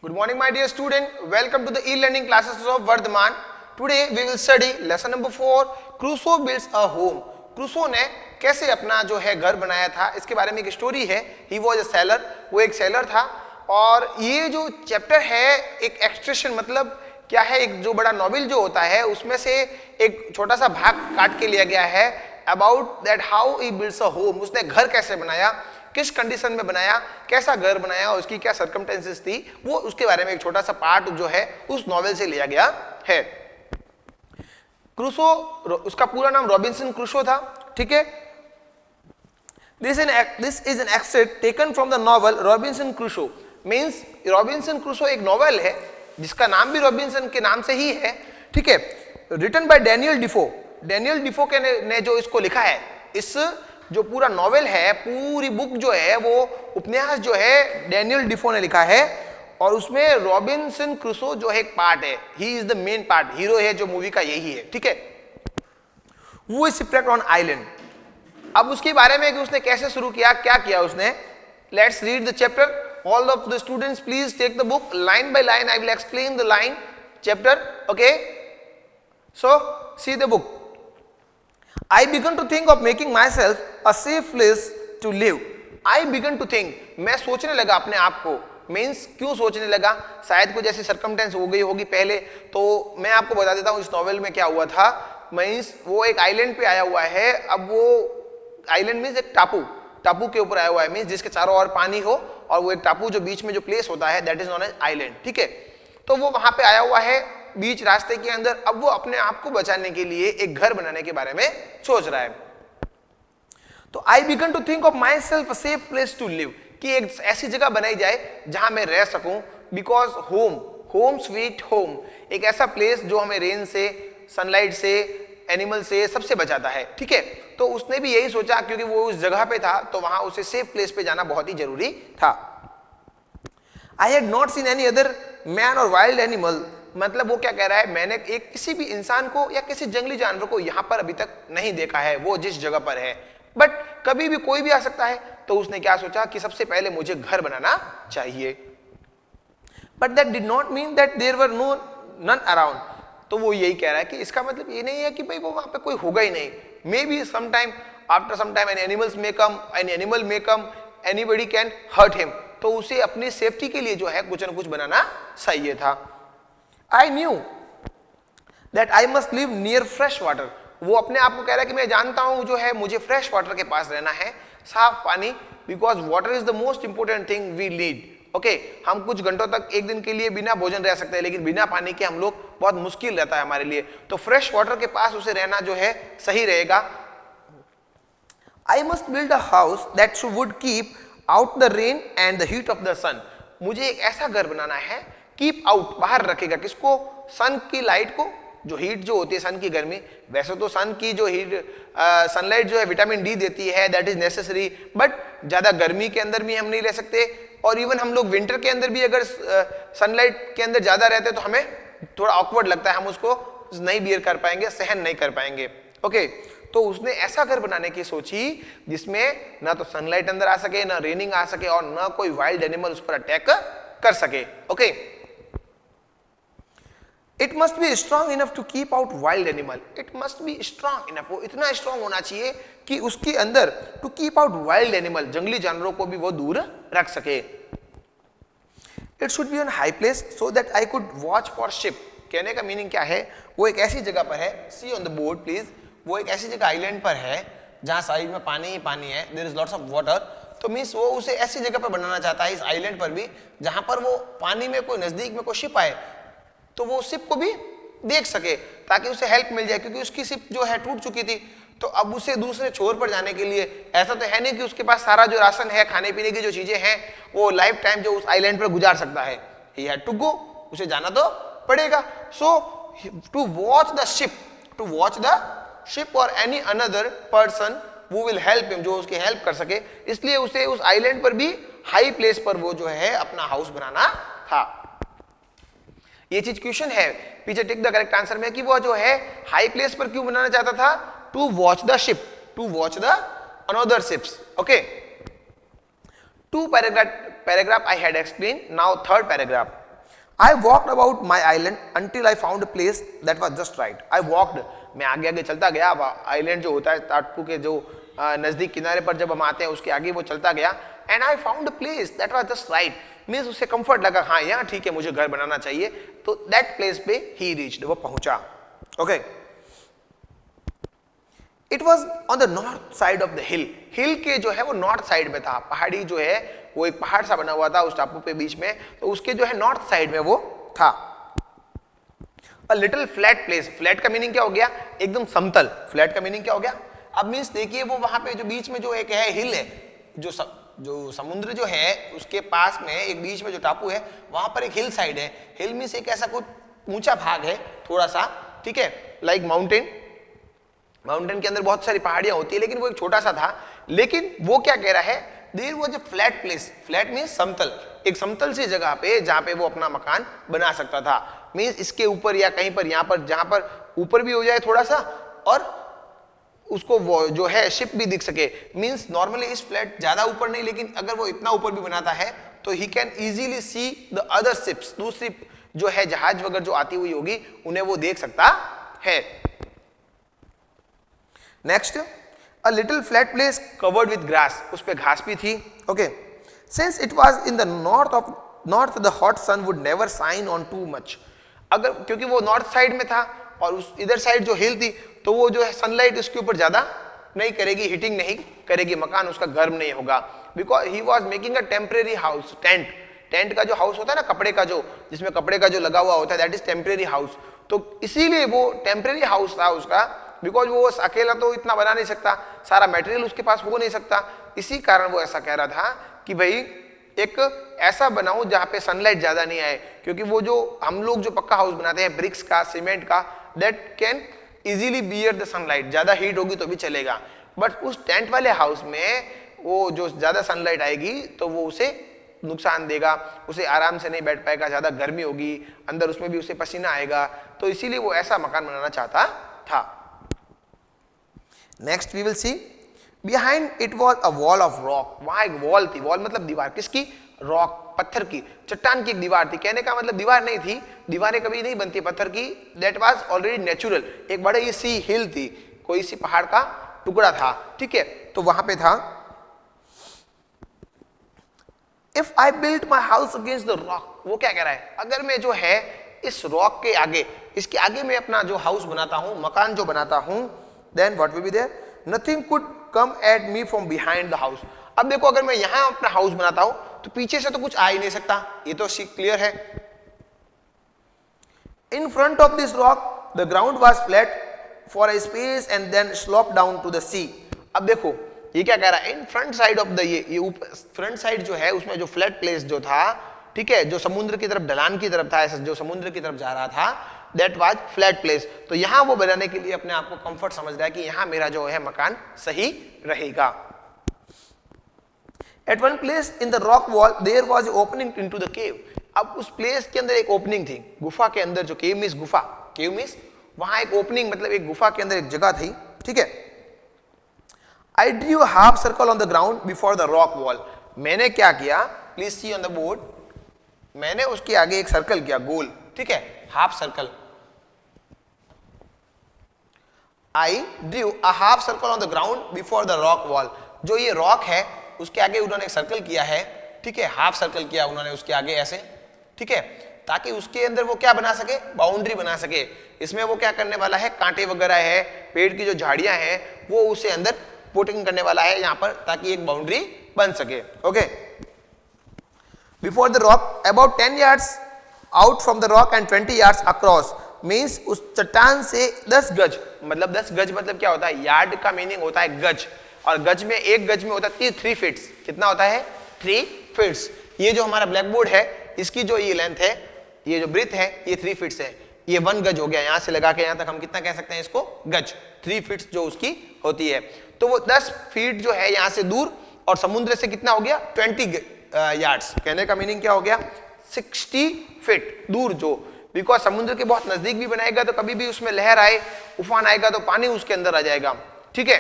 Good morning, my dear student. Welcome to the e-learning classes of Vardhaman. Today we will study lesson number 4. Crusoe builds a home. Crusoe ने कैसे अपना जो है घर बनाया था, इसके बारे में एक स्टोरी है. He was a sailor. वो एक सेलर था. और ये जो चैप्टर है एक एक्सट्रेशन, मतलब क्या है, एक जो बड़ा नॉवेल जो होता है उसमें से एक छोटा सा भाग काट के लिया गया है. About that how he builds a home. उसने घर कैसे बनाया, किस कंडीशन में बनाया, कैसा घर बनाया, उसकी क्या सर्कमस्टेंसेस थी, वो उसके बारे में एक छोटा सा पार्ट जो है उस नॉवेल से लिया गया है. क्रूसो, उसका पूरा नाम रॉबिन्सन क्रूसो था. ठीक है. This is an extract taken from the novel Robinson Crusoe. Means Robinson Crusoe एक नॉवेल है जिसका नाम भी रॉबिन्सन के नाम से ही है. ठीक है. Written by Daniel Defoe. Daniel Defoe के ने जो इसको लिखा है, इस जो पूरा नॉवेल है, पूरी बुक जो है, वो उपन्यास जो है डैनियल डिफो ने लिखा है. और उसमें रॉबिन्सन क्रूसो जो है एक पार्ट है. He is the main part, hero है जो मूवी का यही है. ठीक है. वो इज शिपरेक्ट ऑन आइलैंड. अब उसके बारे में कि उसने कैसे शुरू किया, क्या किया उसने. Let's read the chapter. All of the students please take the book line by line. I will explain the line chapter. Okay. So see the book. I began to think of making myself a safe place to live. I began to think. मैं सोचने लगा अपने आप को. Means क्यों सोचने लगा, शायद कुछ ऐसी सर्कमस्टेंस हो गई होगी पहले. तो मैं आपको बता देता हूँ इस नॉवेल में क्या हुआ था. मीन्स वो एक आइलैंड पे आया हुआ है. अब वो आइलैंड मीन्स एक टापू के ऊपर आया हुआ है. मीन्स जिसके चारों ओर पानी हो, और वो एक टापू जो बीच में जो प्लेस होता है that is known as island. ठीक है. तो वो वहां पे आया हुआ है बीच रास्ते के अंदर. अब वो अपने आप को बचाने के लिए एक घर बनाने के बारे में सोच रहा है. तो I begin to think of myself a safe place to live, कि एक ऐसी जगह बनाई जाए जहां मैं रह सकूं. बिकॉज होम स्वीट होम, एक ऐसा प्लेस जो हमें रेन से, सनलाइट से, एनिमल से, सबसे बचाता है. ठीक है. तो उसने भी यही सोचा, क्योंकि वो उस जगह पे था तो वहां उसे सेफ प्लेस पे जाना बहुत ही जरूरी था. I had not seen any other man और वाइल्ड एनिमल. मतलब वो क्या कह रहा है, मैंने एक किसी भी इंसान को या किसी जंगली जानवर को यहां पर अभी तक नहीं देखा है, वो जिस जगह पर है. बट कभी भी कोई भी आ सकता है. तो उसने क्या सोचा कि सबसे पहले मुझे घर बनाना चाहिए. But that did not mean that there were none around. तो वो यही कह रहा है कि इसका मतलब ये नहीं है कि भाई वो वहां पे कोई होगा ही नहीं. Maybe sometime, after some time an animal may come, anybody can hurt him. तो उसे अपनी सेफ्टी के लिए जो है कुछ न कुछ बनाना चाहिए था. I knew that I must live near fresh water. वो अपने आप को कह रहा है कि मैं जानता हूं जो है मुझे फ्रेश वाटर के पास रहना है, साफ पानी. Because water is the most important thing we need. Okay. हम कुछ घंटों तक, एक दिन के लिए बिना भोजन रह सकते हैं, लेकिन बिना पानी के हम लोग बहुत मुश्किल रहता है हमारे लिए. तो फ्रेश वाटर के पास उसे रहना जो है सही रहेगा. I must build a house that would keep out the rain and the heat of the sun. मुझे एक ऐसा घर बनाना है, कीप आउट, बाहर रखेगा किसको, सन की लाइट को, जो हीट जो होती है सन की गर्मी. वैसे तो सन की जो हीट, सनलाइट जो है विटामिन डी देती है, दैट इज नेसेसरी. बट ज्यादा गर्मी के अंदर भी हम नहीं रह सकते. और इवन हम लोग विंटर के अंदर भी अगर सनलाइट के अंदर ज्यादा रहते तो हमें थोड़ा ऑकवर्ड लगता है, हम उसको नहीं बियर कर पाएंगे, सहन नहीं कर पाएंगे. ओके. तो उसने ऐसा घर बनाने की सोची जिसमें ना तो सनलाइट अंदर आ सके, ना रेनिंग आ सके, और ना कोई वाइल्ड एनिमल उस पर अटैक कर सके. Okay. It must be strong enough to keep out wild animal. It must be strong enough. वो इतना स्ट्रॉन्ग होना चाहिए कि उसके अंदर to keep out wild animal, जंगली जानवरों को भी वो दूर रख सके. It should be on high place so that I could watch for ship. कहने का मीनिंग क्या है, वो एक ऐसी जगह पर है, see on the board please. वो एक ऐसी जगह आइलैंड पर है जहां साइड में पानी ही पानी है, there is lots of water. तो मीन्स वो उसे ऐसी जगह पर बनाना चाहता है, इस आइलैंड पर भी, जहां पर वो पानी में कोई नजदीक में कोई शिप आए तो वो शिप को भी देख सके, ताकि उसे हेल्प मिल जाए. क्योंकि उसकी शिप जो है टूट चुकी थी. तो अब उसे दूसरे छोर पर जाने के लिए, ऐसा तो है नहीं कि उसके पास सारा जो राशन है, खाने पीने की जो चीजें हैं, वो लाइफ टाइम जो उस आइलैंड पर गुजार सकता है. ही हैड टू गो, उसे जाना तो पड़ेगा. सो टू वॉच द शिप और any another person who will help him, जो उसकी हेल्प कर सके, इसलिए उसे उस आइलैंड पर भी हाई प्लेस पर वो जो है अपना हाउस बनाना था. ये चीज क्वेश्चन है पीछे, टिक द करेक्ट आंसर में, कि वो जो है हाई प्लेस पर क्यों बनाना चाहता था. To watch the ship, to watch the another ships. Okay. 2 paragraph I had explained. Now third paragraph. I walked about my island until I found a place that was just right. I walked, मैं आगे आगे चलता गया. Island जो होता है टापू के जो नजदीक किनारे पर जब हम आते हैं उसके आगे वो चलता गया. And I found a place that was just right. Means उसे कंफर्ट लगा, हाँ यहाँ ठीक है मुझे घर बनाना चाहिए. तो दैट प्लेस पे ही रीच्ड, वो पहुंचा. Okay. It was on the north side of the hill. Hill के जो है वो नॉर्थ साइड में था. पहाड़ी जो है वो एक पहाड़ सा बना हुआ था उस टापू पे बीच में, तो उसके जो है नॉर्थ साइड में वो था. अ लिटिल फ्लैट प्लेस. फ्लैट का मीनिंग क्या हो गया? एकदम समतल. फ्लैट का मीनिंग क्या हो गया? अब मीन्स देखिए वो वहां पे जो बीच में जो एक है हिल है, जो समुद्र जो है उसके पास में एक बीच में जो टापू है वहां पर एक हिल साइड है. हिल मीन्स एक ऐसा कुछ ऊंचा भाग है थोड़ा सा, ठीक है, लाइक माउंटेन. माउंटेन के अंदर बहुत सारी पहाड़ियां होती है लेकिन वो एक छोटा सा था. लेकिन वो क्या कह रहा है? There was a flat place. Flat means समतल, एक समतल सी जगह पे जहां पे वो अपना मकान बना सकता था. मीन्स इसके ऊपर या कहीं पर यहाँ पर जहां पर ऊपर भी हो जाए थोड़ा सा और उसको वो जो है शिप भी दिख सके. मीन्स नॉर्मली इस फ्लैट ज्यादा ऊपर नहीं, लेकिन अगर वो इतना ऊपर भी बनाता है तो he can easily see the other ships. दूसरी जो है जहाज वगैरह जो आती हुई होगी उन्हें वो देख सकता है. Next, a little flat place covered with grass. उस पे घास भी थी. Okay. Since it was in the north the hot sun would never shine on too much. अगर क्योंकि वो नॉर्थ साइड में था और उस इधर साइड जो हिल थी तो वो जो है सनलाइट उसके ऊपर ज्यादा नहीं करेगी, हीटिंग नहीं करेगी, मकान उसका गर्म नहीं होगा. Because he was making a temporary house. Tent का जो हाउस होता है ना कपड़े का, जो जिसमें कपड़े का जो लगा हुआ होता है, दैट इज टेम्परेरी हाउस. तो इसीलिए वो टेम्परेरी हाउस था उसका, बिकॉज वो अकेला तो इतना बना नहीं सकता, सारा मटेरियल उसके पास हो नहीं सकता. इसी कारण वो ऐसा कह रहा था कि भाई एक ऐसा बनाऊं जहां पे सनलाइट ज्यादा नहीं आए. क्योंकि वो जो हम लोग जो पक्का हाउस बनाते हैं ब्रिक्स का, सीमेंट का, that can easily bear the sunlight. ज्यादा हीट होगी तो भी चलेगा, बट उस टेंट वाले हाउस में वो जो ज्यादा सनलाइट आएगी तो वो उसे नुकसान देगा, उसे आराम से नहीं बैठ पाएगा, ज्यादा गर्मी होगी अंदर, उसमें भी उसे पसीना आएगा. तो इसीलिए वो ऐसा मकान बनाना चाहता था. Next we will see behind it was a wall of rock. वहां एक वॉल थी. वॉल मतलब दीवार. किसकी? रॉक, पत्थर की, चट्टान की एक दीवार थी. कहने का मतलब दीवार नहीं थी, दीवारें कभी नहीं बनती पत्थर की. That was already natural. एक बड़ी सी हिल थी, कोई सी पहाड़ का टुकड़ा था, ठीक है. तो वहां पे था. If I built my house against the rock. वो क्या कह रहा है? अगर मैं जो है इस रॉक के आगे, इसके आगे मैं अपना जो हाउस बनाता हूं, मकान जो बनाता हूं, then what will be there? Nothing could come at me from behind the house. अब देखो अगर मैं यहां अपना हाउस बनाता हूं तो पीछे से तो कुछ आ ही नहीं सकता, ये तो क्लियर है. In front of this rock the ground was flat for a space and then slope down to the sea. अब देखो ये क्या कह रहा है? In front side of the ये ऊपर फ्रंट साइड जो है उसमें जो फ्लैट प्लेस जो था, ठीक है, जो समुद्र की तरफ, ढलान की तरफ था, ऐसा जो समुद्र की तरफ जा रहा था, दैट वाज फ्लैट प्लेस. तो यहां वो बनाने के लिए अपने आप को कंफर्ट समझ रहा है कि यहां मेरा जो है मकान सही रहेगा. At one place in the rock wall there was an opening into the cave. अब उस प्लेस के अंदर एक ओपनिंग थी, गुफा के अंदर. जो केव मीन्स गुफा, केव मीन्स वहां एक ओपनिंग, मतलब एक गुफा के अंदर एक जगह थी, ठीक है. I drew a half circle on the ground before the rock wall. मैंने क्या किया? Please see on the board. मैंने उसके आगे एक सर्कल किया, गोल, ठीक है, half circle. I drew a half circle on the ground before the rock wall. जो ये रॉक है उसके आगे उन्होंने एक सर्कल किया है, ठीक है, हाफ सर्कल किया उन्होंने उसके आगे ऐसे, ठीक है, ताकि उसके अंदर वो क्या बना सके? बाउंड्री बना सके. इसमें वो क्या करने वाला है? कांटे वगैरह है, पेड़ की जो झाड़ियां हैं वो उसे अंदर पुटिंग करने वाला है यहां पर, ताकि एक बाउंड्री बन सके. Okay. Before the rock about 10 yards out from the rock and 20 yards across. Means उस चट्टान से 10 गज, मतलब 10 गज मतलब क्या होता है? यार्ड का मीनिंग होता है गज, और गज में एक गज में होता है 3 फीट्स. कितना होता है? 3 फीट्स. ये जो हमारा ब्लैक बोर्ड है इसकी जो ये लेंथ है, ये जो ब्रेथ है, ये 3 फीट्स है. ये 1 गज हो गया. यहां से लगा के यहां तक हम कितना कह सकते हैं इसको? गज. 3 फीट्स जो उसकी होती है. तो वो 10 फीट जो है यहां से दूर, और समुद्र से कितना हो गया? 20 यार्ड्स. कहने का मीनिंग क्या हो गया? 60 फीट दूर. जो बिकॉज समुद्र के बहुत नजदीक भी बनाएगा तो कभी भी उसमें लहर आए, उफान आएगा तो पानी उसके अंदर आ जाएगा, ठीक है.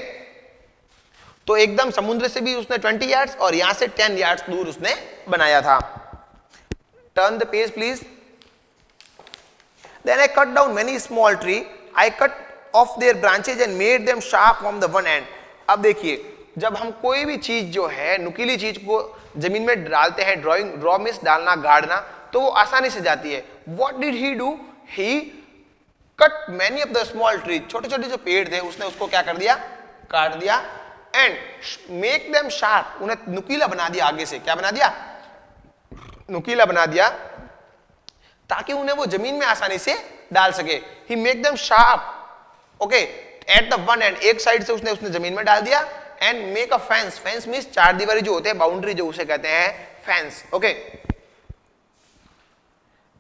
तो एकदम समुद्र से भी उसने 20 यार्ड्स और यहां से 10 यार्ड्स दूर उसने बनाया था. Turn the page please. Then I cut down many small tree. I cut off their branches and made them sharp from the one end. अब देखिए, जब हम कोई भी चीज जो है नुकीली चीज को जमीन में डालते हैं, ड्रॉ मीन्स डालना, गाड़ना, तो वो आसानी से जाती है. What did he do? He cut many of the small trees. छोटे छोटे जो पेड़ थे उसने उसको क्या कर दिया, काट दिया. And make them sharp. उन्हें नुकीला बना दिया, आगे से क्या बना दिया, नुकीला बना दिया, ताकि उन्हें वो जमीन में आसानी से डाल सके. He make them sharp. Okay, at the one end, एक साइड से उसने जमीन में डाल दिया. And make a fence. Fence means चार दीवारी जो होते हैं, बाउंड्री जो उसे कहते हैं fence. Okay.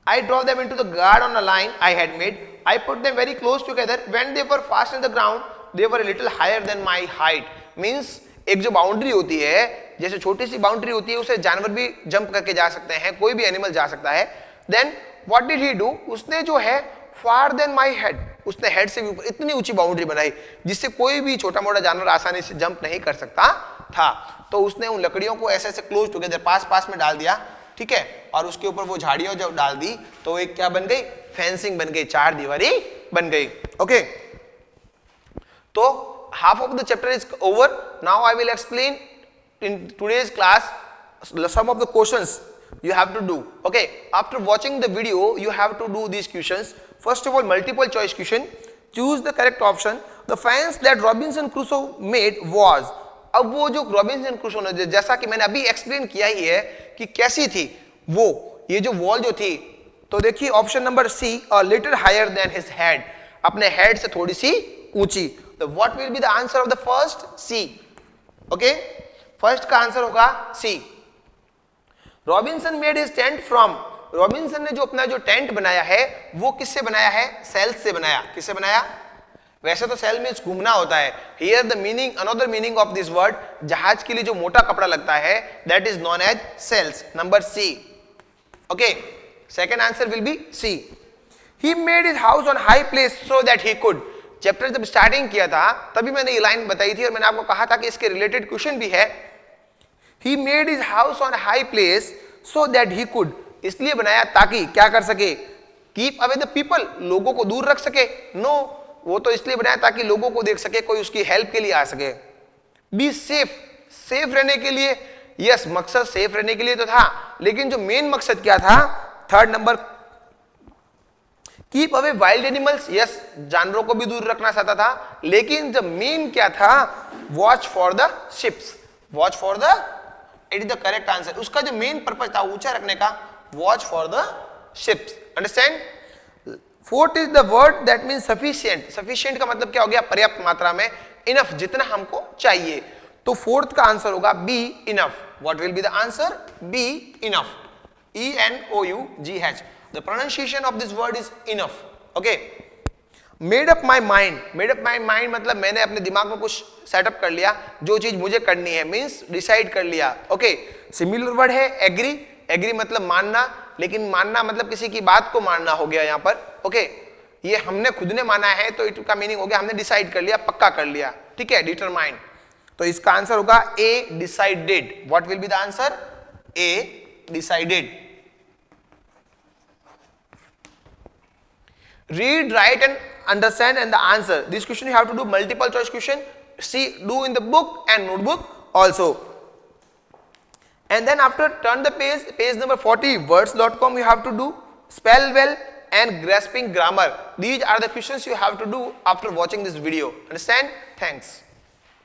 I draw them into the guard on a line I had made. I put them very close together. When they were fast in the ground, they were a little higher than my height. Means एक जो boundary होती है, जैसे छोटी सी boundary होती है, उसे जानवर भी जंप करके जा सकते हैं, कोई भी एनिमल जा सकता है. Then what did he do? उसने जो है far than my head, उसने हेड से भी ऊपर इतनी ऊंची बाउंड्री बनाई जिससे कोई भी छोटा मोटा जानवर आसानी से जंप नहीं कर सकता था. तो उसने उन लकड़ियों को ऐसे ऐसे क्लोज टुगेदर, पास पास में डाल दिया, ठीक है, और उसके ऊपर वो झाड़ियां जब डाल दी तो एक क्या बन गई, फेंसिंग बन गई, चार दीवारी बन गई. ओके, तो half of the chapter is over. Now I will explain in today's class some of the questions you have to do. Okay, after watching the video you have to do these questions. First of all, multiple choice question. Choose the correct option. The fence that Robinson Crusoe made was. अब वो जो Robinson Crusoe ने, जैसा कि मैंने अभी explain किया ही है कि कैसी थी वो, ये जो वॉल जो थी, तो देखिए option number C, a little higher than his head, अपने हेड से थोड़ी सी ऊंची. तो what will be the answer of the first? C. Okay, first का आंसर होगा C. Robinson made his tent from. Robinson ने जो अपना जो टेंट बनाया है वो किससे बनाया है, सेल से बनाया. किससे बनाया, वैसे तो सेल में घूमना होता है. Here the meaning, another meaning of this word, जहाज के लिए जो मोटा कपड़ा लगता है, that is known as sails. Number C. Okay, second answer will be C. He made his house on high place so that he could. Chapter जब starting किया था तभी मैंने ये लाइन बताई थी और मैंने आपको कहा था कि इसके रिलेटेड क्वेश्चन भी है. He made his house on a high place so that he could. इसलिए बनाया ताकि क्या कर सके, keep away the people, लोगों को दूर रख सके. No, वो तो इसलिए बनाया ताकि लोगों को देख सके, कोई उसकी हेल्प के लिए आ सके. Be safe, सेफ रहने के लिए. यस, मकसद सेफ रहने के लिए तो था, लेकिन जो मेन मकसद क्या था, third number, keep away wild animals. Yes, जानवरों को भी दूर रखना चाहता था, लेकिन जब मेन क्या था, watch for the ships. Watch for the, it is the correct answer. उसका जो मेन पर्पस था ऊंचा रखने का, watch for the ships. Understand. Fourth is the word that means sufficient. Sufficient का मतलब क्या हो गया, पर्याप्त मात्रा में, इनफ, जितना हमको चाहिए. तो फोर्थ का आंसर होगा B, enough. What will be the answer, B, enough. ENOUGH. The pronunciation of this word is enough. Okay. Made up my mind. Made up my mind मतलब मैंने अपने दिमाग में कुछ सेटअप कर लिया, जो चीज मुझे करनी है, मीन्स डिसाइड कर लिया. ओके. सिमिलर वर्ड है एग्री. एग्री मतलब मानना, लेकिन मानना मतलब किसी की बात को मानना हो गया यहाँ पर. ओके, ये हमने खुद ने माना है तो इसका मीनिंग हो गया हमने डिसाइड कर लिया, पक्का कर लिया. ठीक है, डिटरमाइंड. तो इसका आंसर होगा A, decided. What will be the answer, A, decided. Read, write and understand and the answer. This question you have to do multiple choice question. See, do in the book and notebook also. And then after turn the page number 40, words.com you have to do spell well and grasping grammar. These are the questions you have to do after watching this video. Understand? Thanks.